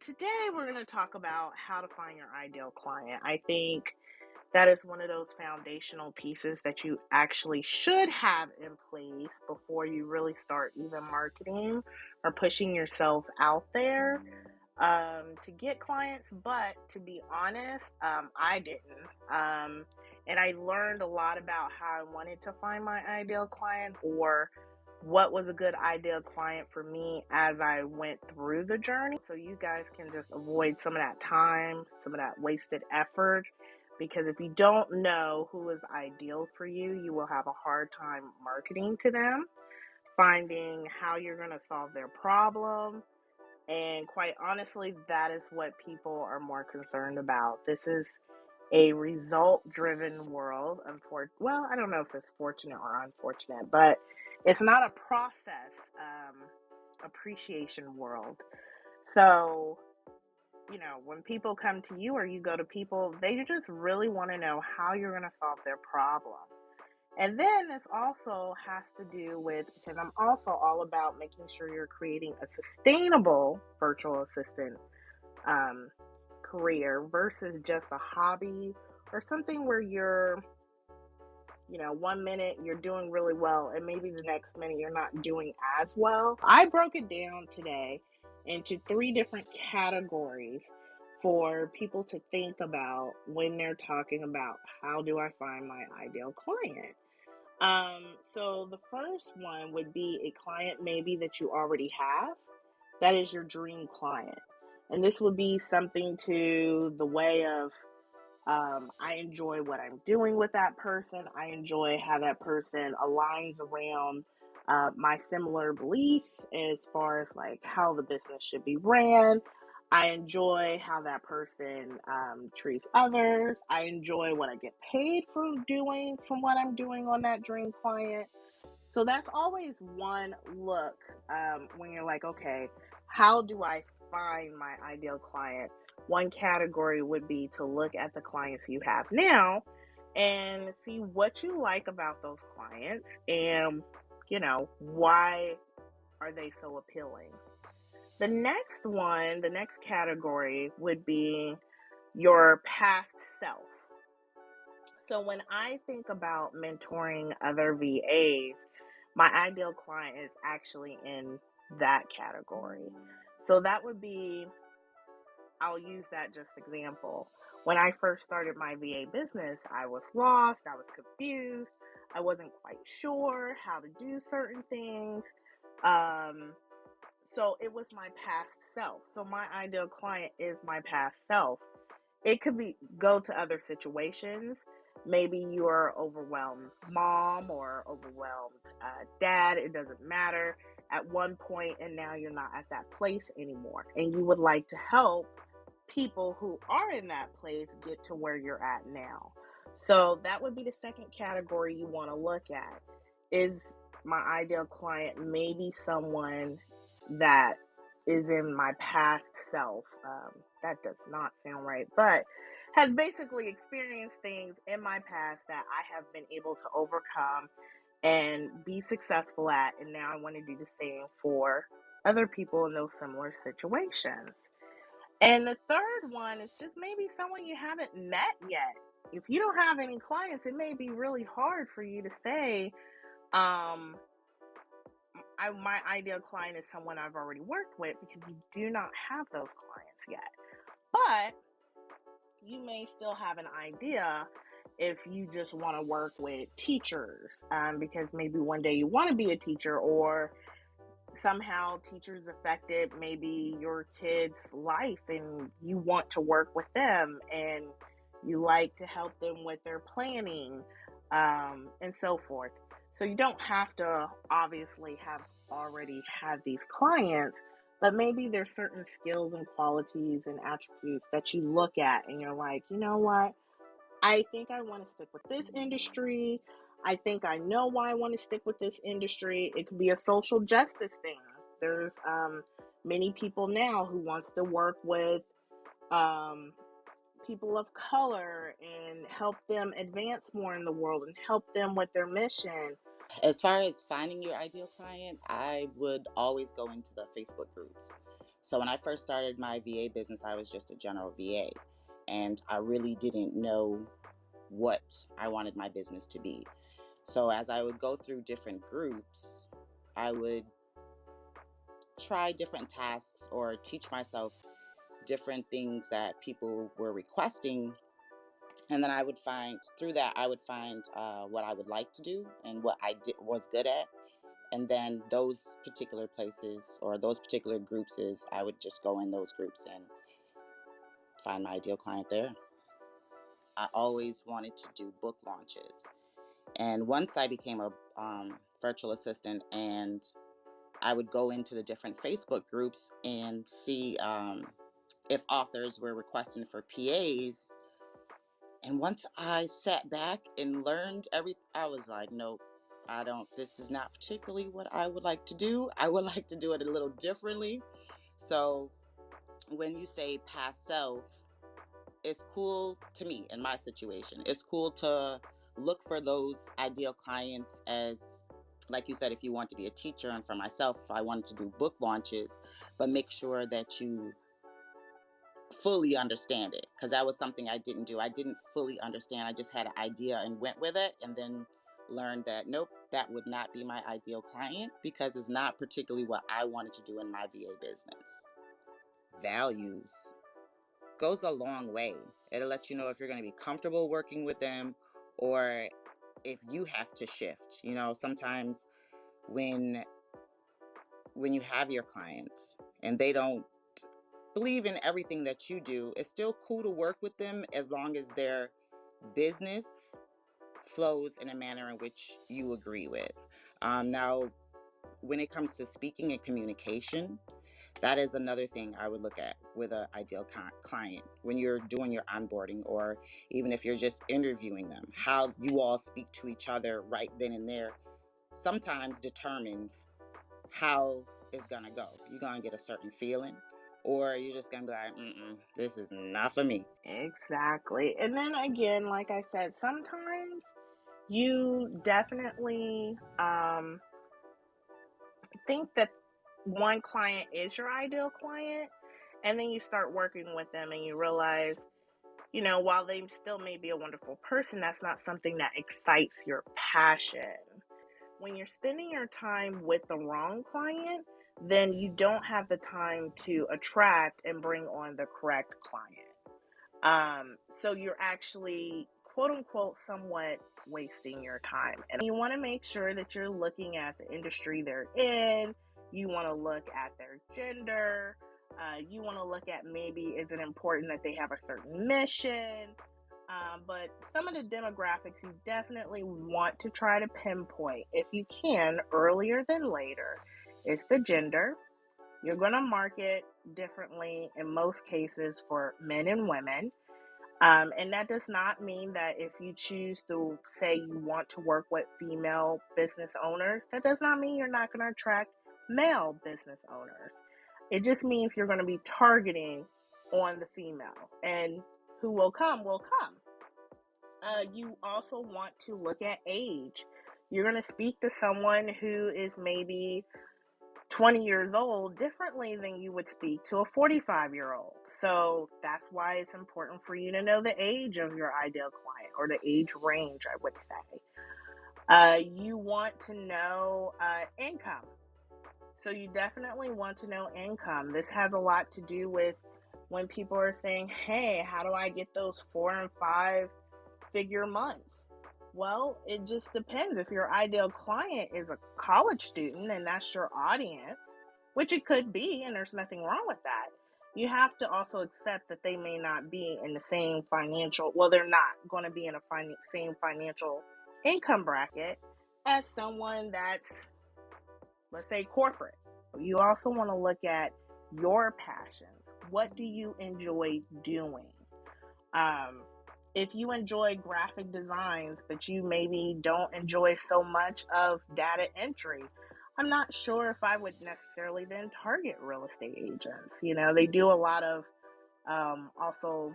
Today we're going to talk about how to find your ideal client. I think that is one of those foundational pieces that you actually should have in place before you really start even marketing or pushing yourself out there to get clients. But to be honest, I didn't. And I learned a lot about how I wanted to find my ideal client or what was a good ideal client for me as I went through the journey. So you guys can just avoid some of that time, some of that wasted effort. Because if you don't know who is ideal for you, you will have a hard time marketing to them, finding how you're going to solve their problem. And quite honestly, that is what people are more concerned about. This is a result driven world. Well, I don't know if it's fortunate or unfortunate, but it's not a process appreciation world. So, when people come to you or you go to people, they just really want to know how you're going to solve their problem. And then this also has to do with, because I'm also all about making sure you're creating a sustainable virtual assistant um, career versus just a hobby or something where you're, 1 minute you're doing really well and maybe the next minute you're not doing as well. I broke it down today into three different categories for people to think about when they're talking about how do I find my ideal client. So the first one would be a client maybe that you already have. That is your dream client. And this would be something to the way of I enjoy what I'm doing with that person. I enjoy how that person aligns around my similar beliefs as far as like how the business should be ran. I enjoy how that person treats others. I enjoy what I get paid from what I'm doing on that dream client. So that's always one look when you're like, okay, how do I find my ideal client? One category would be to look at the clients you have now and see what you like about those clients and, why are they so appealing? The next category would be your past self. So when I think about mentoring other VAs, my ideal client is actually in that category. So that would be, I'll use that just example. When I first started my VA business, I was lost, I was confused, I wasn't quite sure how to do certain things. Um, so it was my past self. So my ideal client is my past self. It could be go to other situations. Maybe you are overwhelmed mom or overwhelmed dad. It doesn't matter at one point, and now you're not at that place anymore. And you would like to help people who are in that place get to where you're at now. So that would be the second category you want to look at. Is my ideal client maybe someone that is in my past self? That does not sound right, but has basically experienced things in my past that I have been able to overcome and be successful at. And now I want to do the same for other people in those similar situations. And the third one is just maybe someone you haven't met yet. If you don't have any clients, it may be really hard for you to say, um, my ideal client is someone I've already worked with because you do not have those clients yet. But you may still have an idea if you just want to work with teachers because maybe one day you want to be a teacher or somehow teachers affected maybe your kid's life and you want to work with them and you like to help them with their planning and so forth. So you don't have to obviously have already had these clients, but maybe there's certain skills and qualities and attributes that you look at and you're like, you know what? I think I want to stick with this industry. I think I know why I want to stick with this industry. It could be a social justice thing. There's many people now who wants to work with um, people of color and help them advance more in the world and help them with their mission. As far as finding your ideal client, I would always go into the Facebook groups. So when I first started my VA business, I was just a general VA, and I really didn't know what I wanted my business to be. So as I would go through different groups, I would try different tasks or teach myself different things that people were requesting. And then I would find through that, I would find what I would like to do and what was good at. And then those particular places or those particular groups is I would just go in those groups and find my ideal client there. I always wanted to do book launches. And once I became a virtual assistant, and I would go into the different Facebook groups and see if authors were requesting for PAs. And once I sat back and learned everything, I was like, nope, this is not particularly what I would like to do. I would like to do it a little differently. So when you say past self, it's cool to me in my situation. It's cool to look for those ideal clients as, like you said, if you want to be a teacher, and for myself, I wanted to do book launches, but make sure that you fully understand it, because that was something I didn't do. I didn't fully understand. I just had an idea and went with it, and then learned that nope, that would not be my ideal client because it's not particularly what I wanted to do in my VA business. Values goes a long way. It'll let you know if you're going to be comfortable working with them or if you have to shift. Sometimes when you have your clients and they don't believe in everything that you do, it's still cool to work with them as long as their business flows in a manner in which you agree with. Now, when it comes to speaking and communication, that is another thing I would look at with an ideal client when you're doing your onboarding, or even if you're just interviewing them. How you all speak to each other right then and there sometimes determines how it's gonna go. You're gonna get a certain feeling, or you're just gonna be like, this is not for me. Exactly. And then again, like I said, sometimes you definitely think that one client is your ideal client, and then you start working with them and you realize, while they still may be a wonderful person, that's not something that excites your passion. When you're spending your time with the wrong client, then you don't have the time to attract and bring on the correct client. So you're actually, quote unquote, somewhat wasting your time. And you want to make sure that you're looking at the industry they're in. You want to look at their gender. You want to look at, maybe, is it important that they have a certain mission? But some of the demographics you definitely want to try to pinpoint, if you can, earlier than later, is the gender. You're going to market differently in most cases for men and women. And that does not mean that if you choose to say you want to work with female business owners, that does not mean you're not going to attract male business owners. It just means you're going to be targeting on the female, and who will come will come. You also want to look at age. You're going to speak to someone who is maybe 20 years old differently than you would speak to a 45-year-old. So that's why it's important for you to know the age of your ideal client, or the age range, I would say. You want to know income. So you definitely want to know income. This has a lot to do with when people are saying, hey, how do I get those 4 and 5 figure months? Well, it just depends. If your ideal client is a college student and that's your audience, which it could be, and there's nothing wrong with that, you have to also accept that they may not be in the same they're not going to be in a same financial income bracket as someone that's, let's say, corporate. You also want to look at your passions. What do you enjoy doing? If you enjoy graphic designs, but you maybe don't enjoy so much of data entry, I'm not sure if I would necessarily then target real estate agents. They do a lot of also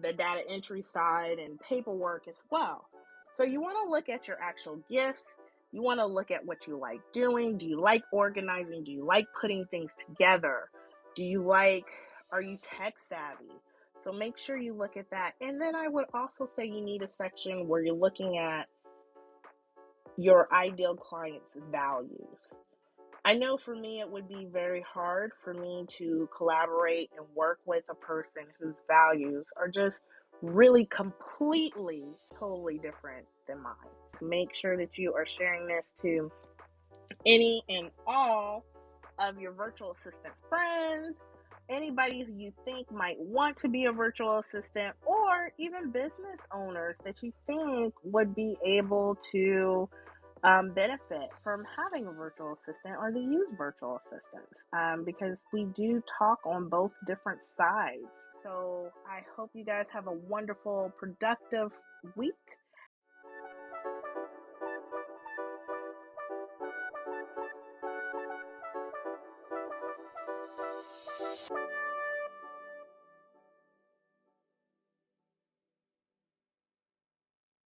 the data entry side and paperwork as well. So you want to look at your actual gifts, You want to look at what you like doing. Do you like organizing? Do you like putting things together? Are you tech savvy? So make sure you look at that. And then I would also say you need a section where you're looking at your ideal client's values. I know for me, it would be very hard for me to collaborate and work with a person whose values are just really completely, totally different than mine. So make sure that you are sharing this to any and all of your virtual assistant friends, anybody who you think might want to be a virtual assistant, or even business owners that you think would be able to benefit from having a virtual assistant or they use virtual assistants, because we do talk on both different sides. So I hope you guys have a wonderful, productive week.